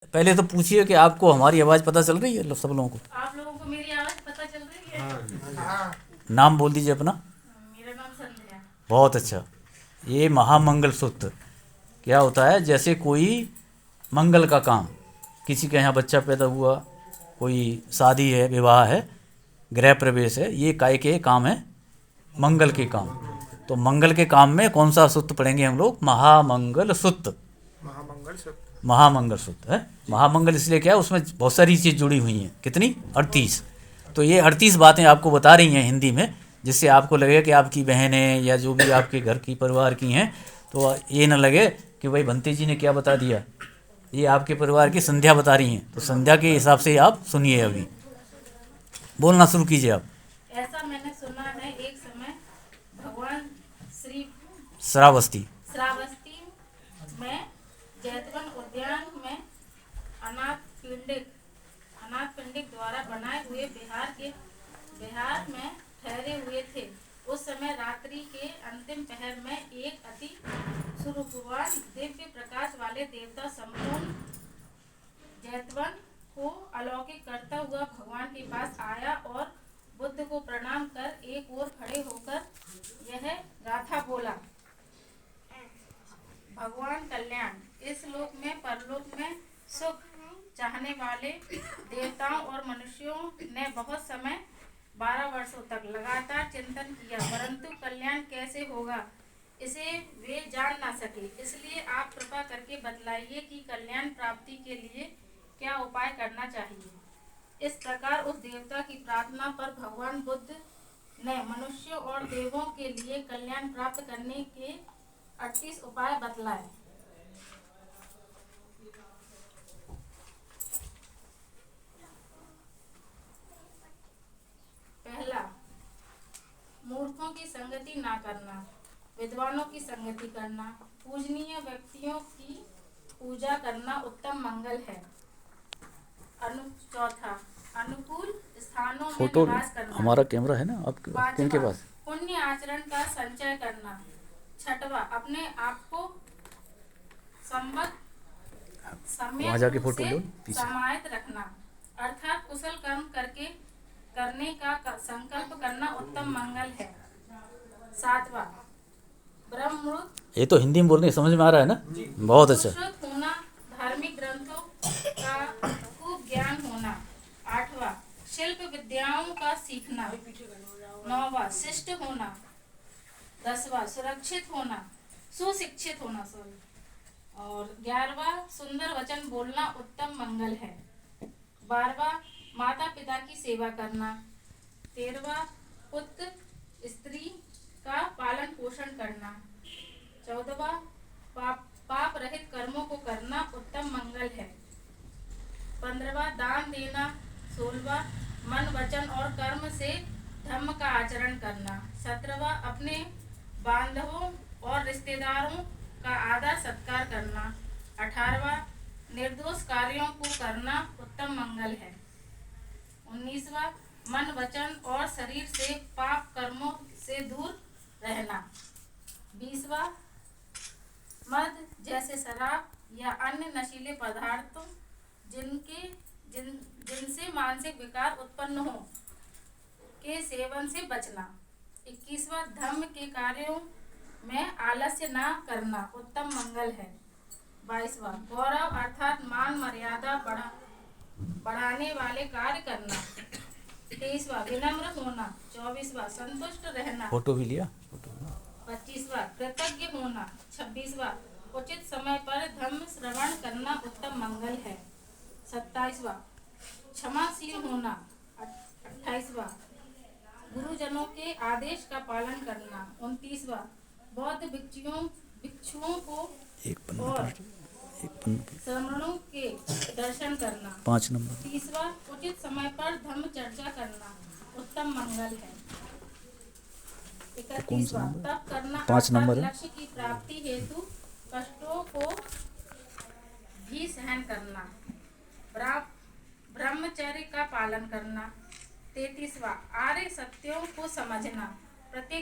पहले तो पूछिए कि आपको हमारी आवाज़ पता चल रही है सब लोगों को। आप लोगों को मेरी आवाज पता चल रही है? हाँ। नाम बोल दीजिए अपना। मेरा नाम संध्या। बहुत अच्छा। ये महामंगल सूत्र क्या होता है? जैसे कोई मंगल का काम, किसी के यहाँ बच्चा पैदा हुआ, कोई शादी है, विवाह है, गृह प्रवेश है, ये काय के काम है? मंगल के काम। तो मंगल के काम में कौन सा सूत्र पढ़ेंगे हम लोग? महामंगल सूत्र। महामंगल सूत्र। महामंगल सूत्र है। महामंगल इसलिए क्या है, उसमें बहुत सारी चीज़ जुड़ी हुई हैं। कितनी? 38। तो ये 38 बातें आपको बता रही हैं हिंदी में, जिससे आपको लगे कि आपकी बहनें या जो भी आपके घर की परिवार की हैं, तो ये ना लगे कि भाई भंते जी ने क्या बता दिया। ये आपके परिवार की संध्या बता रही हैं, तो संध्या के हिसाब से आप सुनिए। अभी बोलना शुरू कीजिए आप। ऐसा मैंने सुना है, एक समय भगवान श्री श्रावस्ती श्रावस्ती में जैतवन उद्यान में अनाथ पिंडिक द्वारा बनाए हुए बिहार में ठहरे हुए थे। उस समय रात्रि के अंतिम पहर में एक अति स्वरूपवान दिव्य प्रकाश वाले देवता संपूर्ण जैतवन को अलौकिक करता हुआ भगवान के पास आया और बुद्ध को प्रणाम कर एक ओर खड़े होकर यह गाथा बोला। भगवान कल्याण, इस लोक में परलोक में सुख चाहने वाले देवताओं और मनुष्यों ने बहुत समय 12 वर्षों तक लगातार चिंतन किया, परंतु कल्याण कैसे होगा इसे वे जान ना सके। इसलिए आप कृपा करके बतलाइए कि कल्याण प्राप्ति के लिए क्या उपाय करना चाहिए। इस प्रकार उस देवता की प्रार्थना पर भगवान बुद्ध ने मनुष्यों और देवों के लिए कल्याण प्राप्त करने के 38 उपाय बतलाए। पहला, मूर्खों की संगति ना करना, विद्वानों की संगति करना, पूजनीय व्यक्तियों की पूजा करना उत्तम मंगल है। चौथा, अनुकूल स्थानों में फोटो निवास करना। हमारा कैमरा है ना आपके पास? किनके पांचवा, पास? पुण्य आचरण का संचय करना। छठवा, अपने आप को वहाँ जाके सम्यक रूप फोटो से लो पीछे। समाहित रखना, अर्थात कुशल कर्म करने का संकल्प करना उत्तम मंगल है। सातवां, ब्रह्ममुहूर्त ये तो हिंदी में बोलने की समझ में आ रहा है ना? बहुत अच्छा। सुश्रुत होना, धार्मिक ग्रंथों का खूब ज्ञान होना। आठवां, शिल्प विद्याओं का सीखना। नौवां, शिष्ट होना। 10वां, सुशिक्षित होना और 11वां, सुंदर वचन बोलना उत्तम मंगल है। 12वां, माता पिता की सेवा करना। 13वां, पुत्र स्त्री का पालन पोषण करना। 14वां, पाप रहित कर्मों को करना उत्तम मंगल है। 15वां, दान देना। 16वां, मन वचन और कर्म से धर्म का आचरण करना। 17वां, अपने बांधवों और रिश्तेदारों का आदर सत्कार करना। 18वां, निर्दोष कार्यों को करना उत्तम मंगल है। 19वां, मन वचन और शरीर से पाप कर्मों से दूर रहना। 20वां, मद जैसे शराब या अन्य नशीले पदार्थों जिनसे मानसिक विकार उत्पन्न हो के सेवन से बचना। 21वां, धर्म के कार्यों में आलस्य न करना उत्तम मंगल है। 22वां, गौरव अर्थात मान मर्यादा बढ़ाने वाले कार्य करना। 23वां, विनम्र होना। 24वां, संतुष्ट रहना। फोटो भी लिया? 25वां, कृतज्ञ होना। 26वां, उचित समय पर धर्म श्रवण करना उत्तम मंगल है। 27वां, क्षमाशील होना। 28वां, गुरुजनों के आदेश का पालन करना। 29वां, बौद्ध भिक्षुओं को और श्रमणों के दर्शन करना। 5 नंबर। 30वां, उचित समय पर धर्म चर्चा करना उत्तम मंगल है। 31वां, तप करना 5 नंबर है। लक्ष्य की प्राप्ति हेतु कष्टों को भी सहन करना। ब्रह्मचर्य का पालन करना। 33वां, आर्य सत्यों को समझना। प्रत्येक